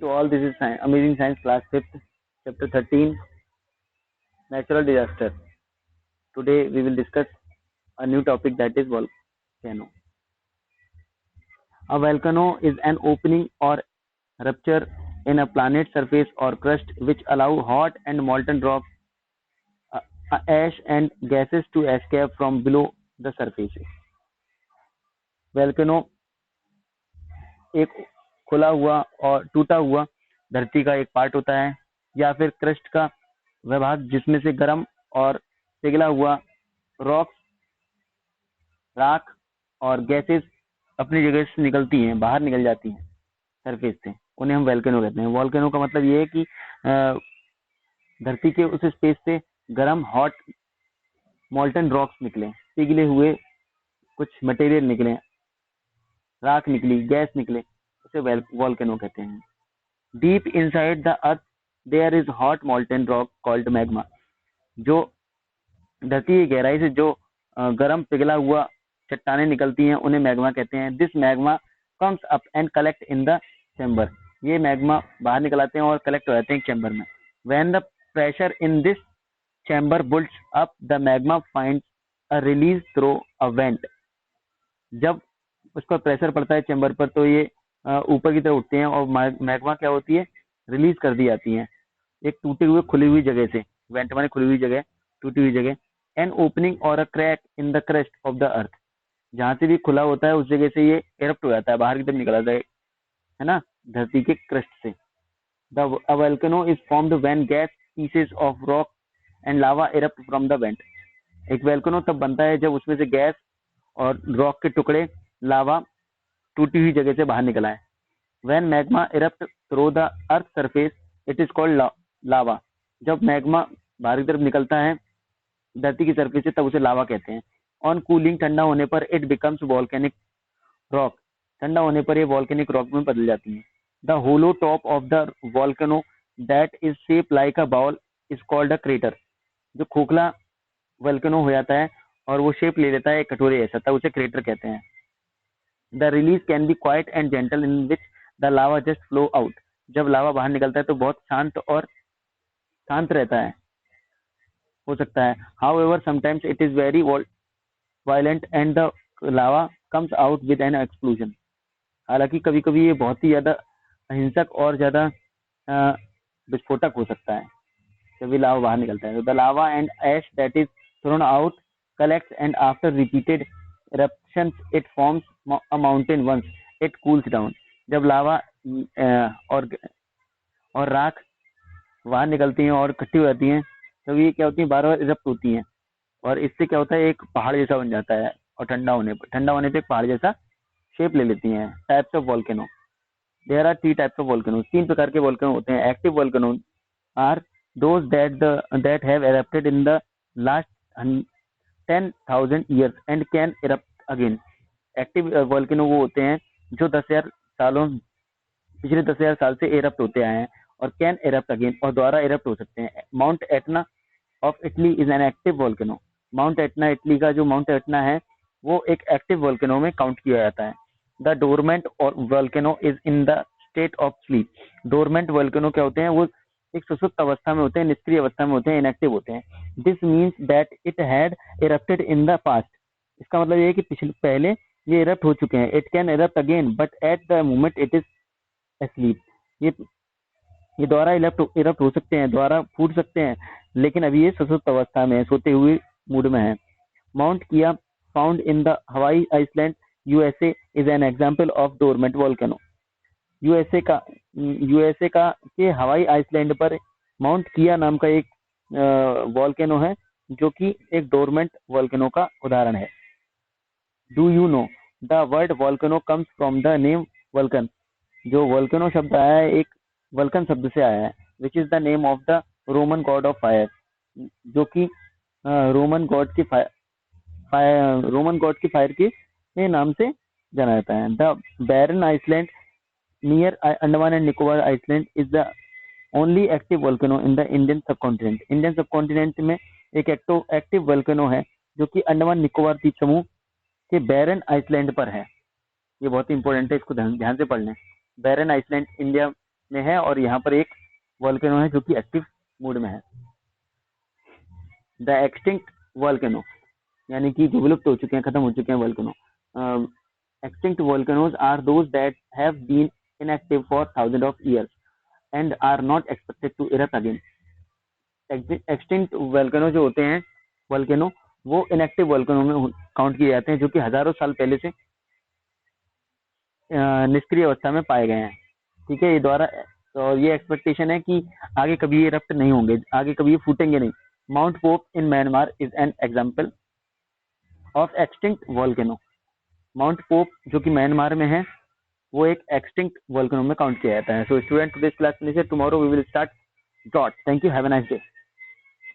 to all. This is Amazing Science Class 5th, Chapter 13, Natural Disaster. Today we will discuss a new topic, that is volcano. A volcano is an opening or rupture in a planet's surface or crust which allow hot and molten rocks, ash and gases to escape from below the surface. Volcano एक खुला हुआ और टूटा हुआ धरती का एक part होता है या फिर क्रस्ट का वह भाग जिसमें से गर्म और पिघला हुआ राख और गैसेस अपनी जगह से निकलती हैं, बाहर निकल जाती हैं सरफेस से, उन्हें हम वोल्केनो कहते हैं। वोल्केनो का मतलब ये है कि धरती के उस स्पेस से गर्म हॉट मोल्टन रॉक्स निकले, पिघले हुए कुछ मटेरियल निकले, राख निकली, गैस निकले, उसे वोल्केनो कहते हैं। Deep inside the earth there is hot molten rock called magma. जो धरती की गहराई से जो गर्म पिघला हुआ चट्टानें निकलती हैं उन्हें मैग्मा कहते हैं। This magma comes up and collect in the chamber. ये मैग्मा बाहर निकल आते हैं और कलेक्ट हो जाते हैं चैम्बर में। When the pressure in this chamber builds up the magma finds a release through a vent. जब उस पर प्रेशर पड़ता है चैम्बर पर तो ये ऊपर की तरफ उठते हैं और मैग्मा क्या होती है, रिलीज कर दी जाती है एक टूटी हुई खुली हुई जगह से। वेंट माने खुली हुई जगह, टूटी हुई जगह। एन ओपनिंग और a crack in the crust of the earth. जहां से भी खुला होता है उस जगह से ये एरप्ट हो जाता है, बाहर की तरफ निकल आता है ना, धरती के क्रस्ट से। The volcano is formed when gas pieces of rock and lava erupt from the went. एक वोल्केनो तब बनता है जब उसमें से गैस और रॉक के टुकड़े, लावा टूटी हुई जगह से बाहर निकला है। When magma erupt through the earth surface it is called lava. जब मैग्मा बाहर की तरफ निकलता है धरती की सरफेस से तब उसे लावा कहते हैं। ऑन कूलिंग, ठंडा होने पर इट बिकम्स वॉल्केनिक रॉक। ठंडा होने पर ये वॉल्केनिक रॉक में बदल जाती है। The hollow top of the volcano that is shape like a bowl is called a crater. जो खोखला वॉल्केनो हो जाता है और वो शेप ले लेता है एक कटोरे ऐसा, तब उसे क्रेटर कहते हैं। The release can be quiet and gentle in which the lava just flow out. जब लावा बाहर निकलता है तो बहुत शांत रहता है, हो सकता है। However sometimes it is very violent and the lava comes out with N explosion. हालांकि कभी कभी ये बहुत ही ज्यादा अहिंसक और ज्यादा विस्फोटक हो सकता है जब भी लावा बाहर निकलता है। The lava and ash that is thrown out collects and after repeated eruptions it forms a mountain once it cools down। जब लावा और राख बाहर निकलती हैं और इकट्ठी हो जाती हैं तब ये क्या होती है, बार बार इरप्ट होती हैं और इससे क्या होता है, एक पहाड़ जैसा बन जाता है और ठंडा होने पे एक पहाड़ जैसा शेप ले लेती हैं। Types of volcano, there are 3 types of volcano. 3 प्रकार के वोल्केनो होते हैं। Active volcano are those that have erupted in the last 10,000 years and can erupt again। Active volcano वो होते हैं जो 10,000 सालों पिछले 10,000 साल से एरप्ट होते आए हैं और कैन एरप्ट अगेन और दोबारा एरप्ट हो सकते हैं। Mount Etna of Italy is an active volcano. Mount Etna, Italy का जो माउंट एटना है वो एक एक्टिव वोल्केनो में काउंट किया जाता है। द डोरमेंट और volcano is in the state of sleep. Dormant volcano क्या होते हैं, वो एक सुसुप्त अवस्था में होते हैं, निष्क्रिय अवस्था में होते हैं, इनएक्टिव होते हैं। This means that it had erupted in the past. इसका मतलब ये है कि पहले ये इरप्ट हो चुके हैं। It can erupt again but at the moment it is asleep। ये दोबारा इरप्ट हो सकते हैं, दोबारा फूट सकते हैं, लेकिन अभी ये सुसुप्त अवस्था में है, सोते हुए मूड में है। माउंट किया found in the Hawaii island USA is an example of dormant volcano. USA का के हवाई आइसलैंड पर माउंट किया नाम का एक वोल्केनो है जो कि एक डोरमेंट वोल्केनो का उदाहरण है। Do you know the word volcano comes from the name vulcan. जो वोल्केनो शब्द आया है एक वल्कन शब्द से आया है, which is the name of the Roman God of fire, जो कि रोमन गॉड की फायर के नाम से जाना जाता है। The Barren island near Andaman and Nicobar island is the only active volcano in the Indian subcontinent. Indian subcontinent में एक एक्टिव वोल्केनो है जो कि अंडमान निकोबार द्वीप समूह के बैरन आइसलैंड पर है। ये बहुत इंपॉर्टेंट है, इसको ध्यान से पढ़ लें। बैरन आइसलैंड इंडिया में है और यहाँ पर एक वॉल्केनो है जो कि एक्टिव मोड में है। द एक्सटिंक्ट वॉल्केनो यानी कि जो विलुप्त हो चुके हैं, खत्म हो चुके हैं volcano. Extinct volcanoes are those that have been inactive for thousand of years and are not expected to erupt again. Extinct volcano जो होते हैं, वॉल्केनो, वो इनएक्टिव वॉल्केनो में काउंट किए जाते हैं जो कि हजारों साल पहले से निष्क्रिय अवस्था में पाए गए हैं। ठीक है, ये द्वारा और ये एक्सपेक्टेशन है कि आगे कभी ये इरप्ट नहीं होंगे, आगे कभी ये फूटेंगे नहीं। Mount pope in Myanmar is an example of extinct volcano. Mount pope जो कि म्यांमार में है, वो एक एक्सटिंक्ट वॉल्केनो में काउंट किया जाता है। So student, today's class finish, tomorrow we will start dot. Thank you, have a nice day.